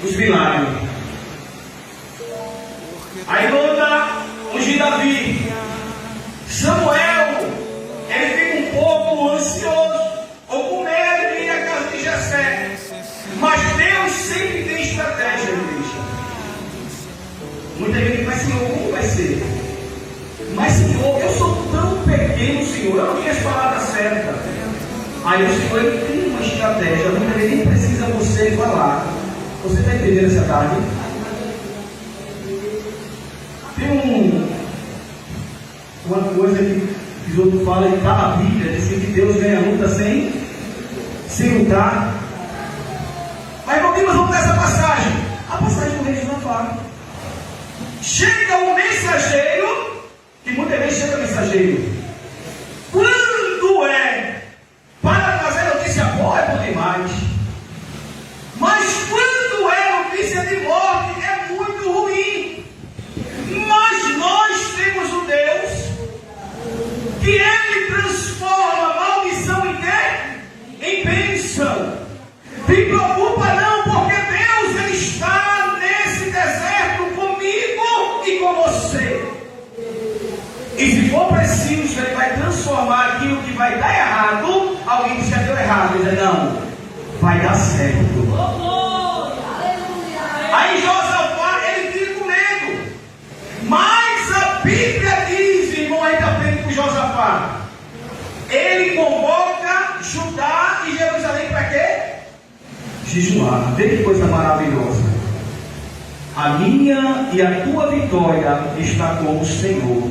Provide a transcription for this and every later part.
os milagres. Aí manda ungir Davi. Samuel, ele fica um pouco ansioso, ou com medo de ir à casa de Jessé. Mas Deus sempre tem estratégia, igreja. Muita gente vai, Senhor, como vai ser? Mas, Senhor, eu sou tão pequeno, Senhor, eu não tinha as palavras certas. Aí o Senhor, ele tem uma estratégia, muita gente nem precisa você falar. Você está entendendo essa tarde? Tem uma coisa que os outros falam que está na Bíblia, diz que Deus ganha luta sem lutar. Mas vamos nessa passagem. A passagem do rei Josafá. Chega um mensageiro, que muitas vezes chega mensageiro. Quando é para trazer notícia boa é bom demais. Mas quando é notícia de morte é muito ruim. Mas nós temos um Deus que Ele transforma maldição em quê? Em bênção. Te preocupa não, porque Deus Ele está nesse deserto comigo e com você. E se for preciso, Ele vai transformar aquilo que vai dar errado. Alguém diz que deu errado, diz, não, vai dar certo. Aí Josafá, ele fica com medo. Mas a Bíblia diz, irmão, ainda aprende com Josafá. Ele convoca Judá e Jerusalém para quê? Jejuar. Vê que coisa maravilhosa. A minha e a tua vitória está com o Senhor.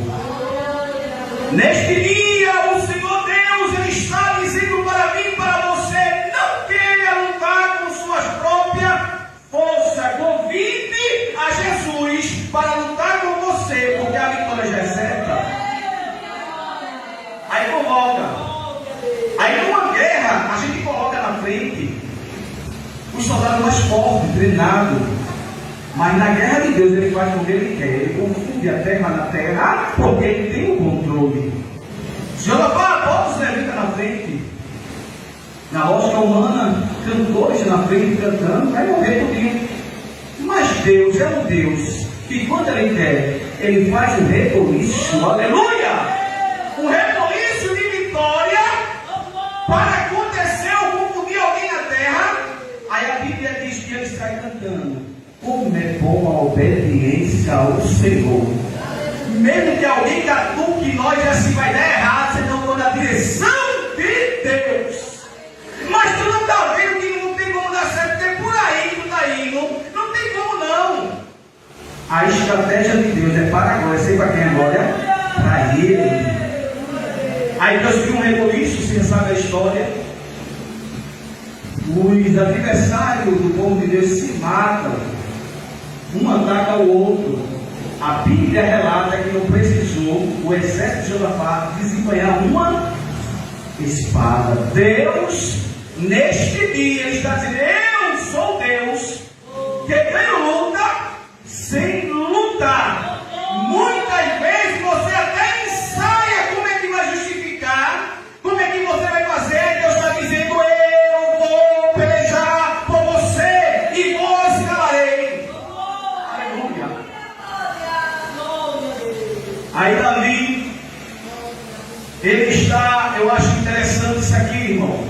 Neste dia, o Senhor Deus Ele está dizendo para mim e para você: não queira lutar com suas próprias forças. Convide a Jesus para lutar com você, porque a vitória já é certa. Aí convoca. Aí numa guerra, a gente coloca na frente os soldados mais fortes, treinados. Mas na guerra de Deus Ele faz com que Ele quer. Ele confunde a terra na terra, porque Ele tem o controle. Josafá, bota os levitas na frente. Na lógica humana, cantores na frente cantando, vai morrer tudinho. Mas Deus é um Deus que quando Ele quer, Ele faz um reboliço, aleluia! Um reboliço de vitória para acontecer ou confundir alguém na terra. Aí a Bíblia diz que Ele sai cantando. Como é bom a obediência ao Senhor. Mesmo que alguém catuque nós, assim vai dar errado, senão estou na direção de Deus. Mas tu não está vendo que não tem como dar certo, porque por aí tu está indo, não tem como não. A estratégia de Deus é para agora, sei para quem agora? Para Ele. Aí Deus viu um reboliço, você sabe a história. Os adversários do povo de Deus se matam. Um ataca o outro. A Bíblia relata que não precisou o exército de Josafá desempenhar uma espada. Deus, neste dia, Ele está dizendo: eu sou Deus que ganho luta sem lutar. Muitas vezes você até ensaia como é que vai justificar, como é que você vai fazer. Deus está dizendo: eu vou pelejar por você e vos escalarei. Aí Davi, ele está, eu acho interessante isso aqui, irmão.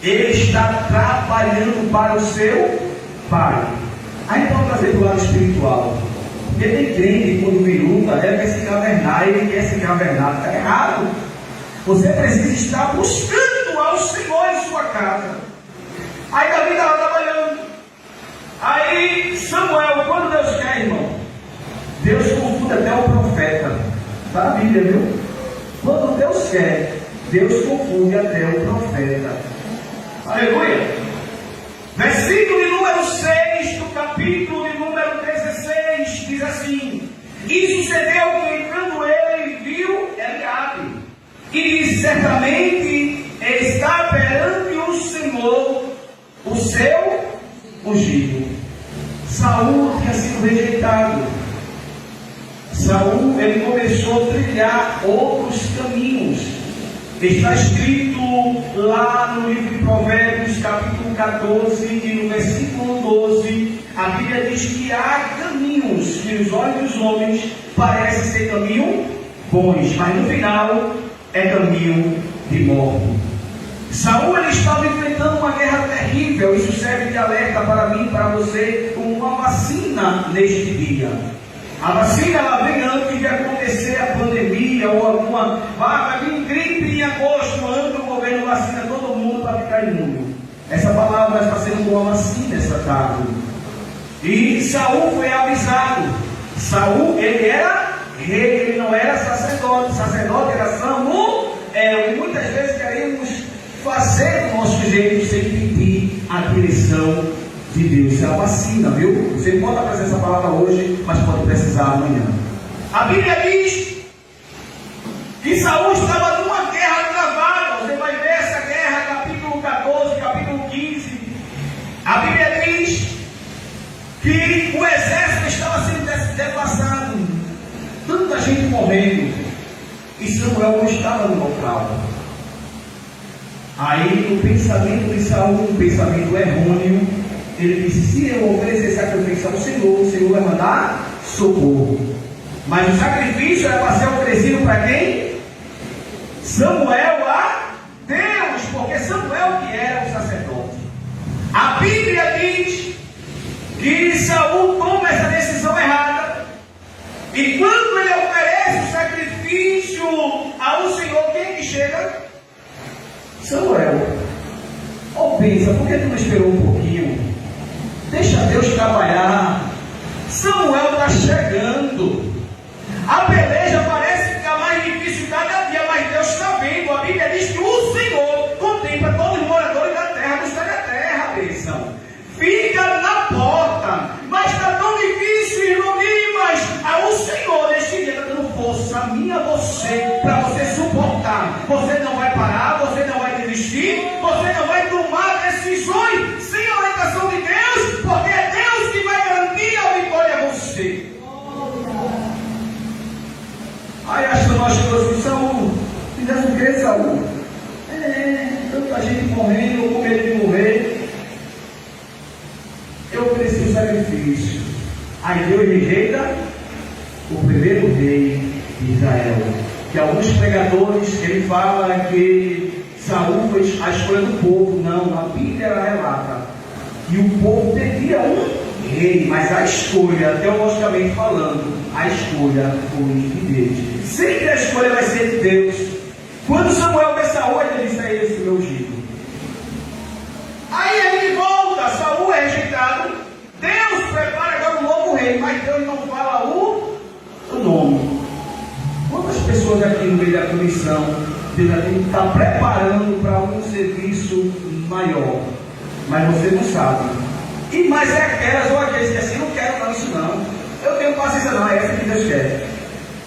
Ele está trabalhando para o seu pai. Aí pode trazer do lado espiritual. Porque tem crente, quando me luta, ele quer se cavernar, ele quer se cavernar. Está errado. Você precisa estar buscando ao Senhor em sua casa. Aí Davi estava trabalhando. Aí Samuel, quando Deus quer, irmão, Deus confunde até o profeta. Está na Bíblia, viu? Quando Deus quer, Deus confunde até o profeta. Aleluia! Versículo de número 6 do capítulo de número 16 diz assim: e sucedeu que entrando ele viu Eliabe, e disse: certamente está perante o Senhor o seu ungido. Saul tinha sido rejeitado. Saul, ele começou a trilhar outros caminhos. Está escrito lá no livro de Provérbios, capítulo 14 e no versículo 12, a Bíblia diz que há caminhos que os olhos dos homens parecem ser caminho bons, mas no final é caminho de morte. Saul ele estava enfrentando uma guerra terrível. Isso serve de alerta para mim e para você, como uma vacina neste dia. A vacina ela vem antes de acontecer a pandemia ou alguma. Vai vir gripe em agosto, ano o governo vacina todo mundo para ficar imune. Essa palavra está sendo uma vacina essa tarde. E Saul foi avisado. Saul ele era rei, ele não era sacerdote. Sacerdote era Samuel. E muitas vezes queremos fazer o nosso jeito sem pedir a direção de Deus. Isso é a vacina, viu? Você pode aprender essa palavra hoje, mas pode precisar amanhã. A Bíblia diz que Saul estava numa guerra travada. Você vai ver essa guerra, capítulo 14, capítulo 15. A Bíblia diz que o exército estava sendo devassado, tanta gente morrendo, e Samuel não estava no local. Aí o pensamento de Saul, um pensamento errôneo, ele disse: se eu oferecer sacrifício ao Senhor, o Senhor vai mandar socorro. Mas o sacrifício era para ser oferecido para quem? Samuel a Deus, porque Samuel que era o sacerdote. A Bíblia diz que Saul toma essa decisão errada, e quando ele oferece o sacrifício ao Senhor, quem que chega? Samuel. Pensa, por que tu não esperou um pouquinho? Deixa Deus trabalhar. Samuel está chegando. A peleja parece ficar mais difícil cada dia, mas Deus está vendo. A Bíblia diz que o Senhor contempla todos os moradores da terra, busca da terra, bênção. Fica na porta, mas está tão difícil, irmão, mas o Senhor neste dia está dando força a mim e a você, para você suportar. Você não vai parar, você não vai desistir, você não vai tomar decisões sem a orientação de Deus, porque é Deus que vai garantir a vitória a você. Aí acho que nós chegamos assim: Saul, fizesse o que, Saul? Tanta gente morrendo, eu com medo de morrer. Eu preciso sacrifício. Aí Deus rejeita o primeiro rei de Israel. Que alguns pregadores, ele fala que Saul foi a escolha do povo. Não, a Bíblia relata. E o povo pedia um rei, mas a escolha, teologicamente falando, a escolha foi de Deus. Sempre a escolha vai ser de Deus. Quando Samuel vê Saul, ele disse: é esse meu ungido. Aí ele volta, Saul é rejeitado. Deus prepara agora um novo rei, mas Deus não fala o nome. Quantas pessoas aqui no meio da comissão, Deus está preparando para um serviço maior, mas você não sabe. E mais é aquelas ou aqueles que assim: não quero não, isso não. Eu tenho paciência não, é essa que Deus quer.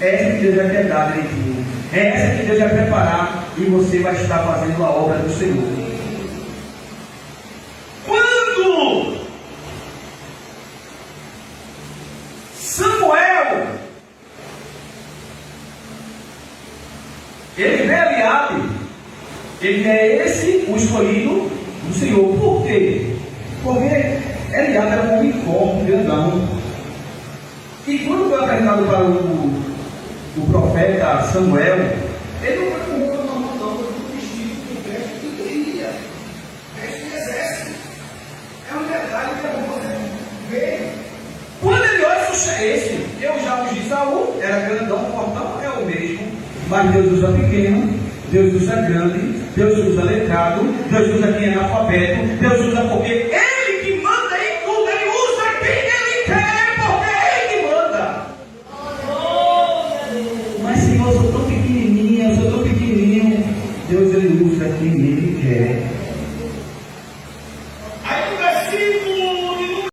É essa que Deus vai querer dar direitinho. É essa que Deus vai preparar e você vai estar fazendo a obra do Senhor. Quando Samuel ele vê Eliabe, ele é esse o escolhido do Senhor. Por quê? Porque Eliabe era um homem forte, grandão. E quando foi apresentado para o profeta Samuel, ele não foi com uma mão, não, foi com o vestido, com o veste, que queria. Veste de exército. É um detalhe que é bom você ver. Quando ele olha, esse, eu já ungi Saul, era grandão, fortão, é o mesmo. Mas Deus usa pequeno, Deus usa grande, Deus usa letrado, Deus usa quem é analfabeto, Deus usa porque